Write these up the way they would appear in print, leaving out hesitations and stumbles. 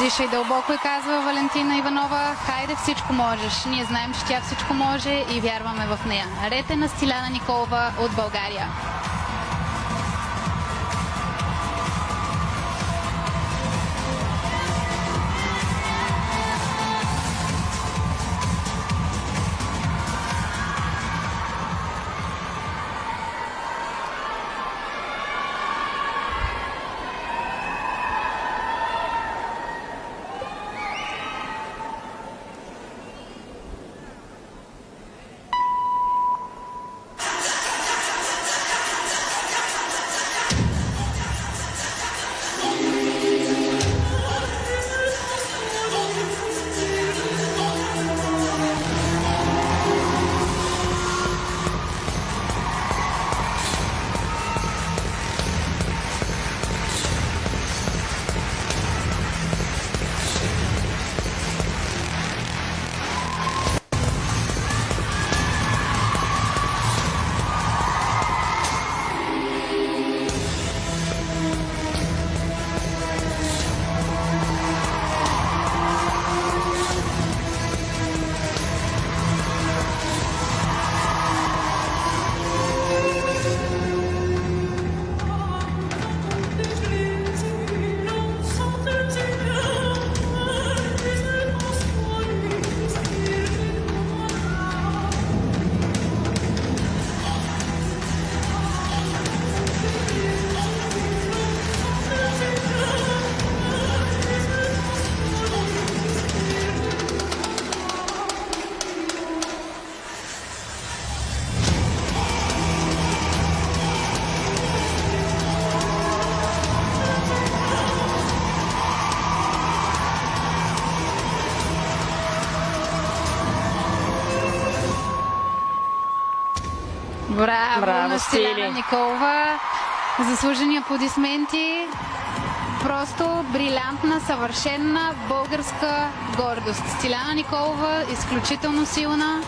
Дишай дълбоко и казва Валентина Иванова. Хайде, всичко можеш. Ние знаем, че тя всичко може и вярваме в нея. Ред е на Стиляна Николова от България. Браво на Стиляна Николова. Заслужени аплодисменти. Просто брилянтна, съвършена българска гордост. Стиляна Николова изключително силна.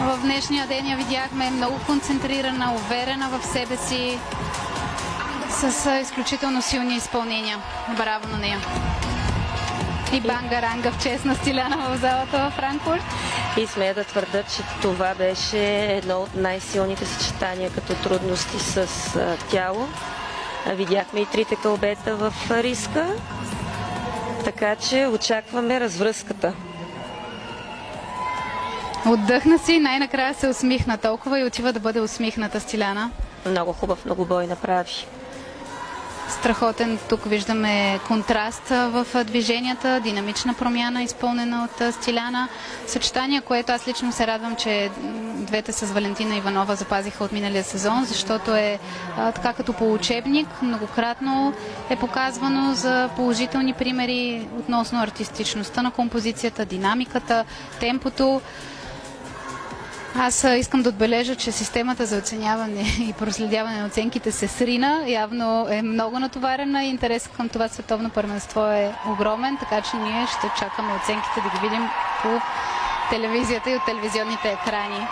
В днешния ден я видяхме много концентрирана, уверена в себе си, с изключително силни изпълнения. Браво на нея. И банга-ранга в чест на Стиляна в залата в Франкфурт. И смея да твърда, че това беше едно от най-силните съчетания като трудности с тяло. Видяхме и трите кълбета в риска, така че очакваме развръзката. Отдъхна си, най-накрая се усмихна толкова и отива да бъде усмихната Стиляна. Много хубав многобой направи. Страхотен. Тук виждаме контраст в движенията, динамична промяна, изпълнена от Стиляна. Съчетание, което аз лично се радвам, че двете с Валентина Иванова запазиха от миналия сезон, защото е така като по учебник. Многократно е показвано за положителни примери относно артистичността на композицията, динамиката, темпото. Аз искам да отбележа, че системата за оценяване и проследяване на оценките се срина. Явно е много натоварена и интересът към това световно първенство е огромен, така че ние ще чакаме оценките да ги видим по телевизията и от телевизионните екрани.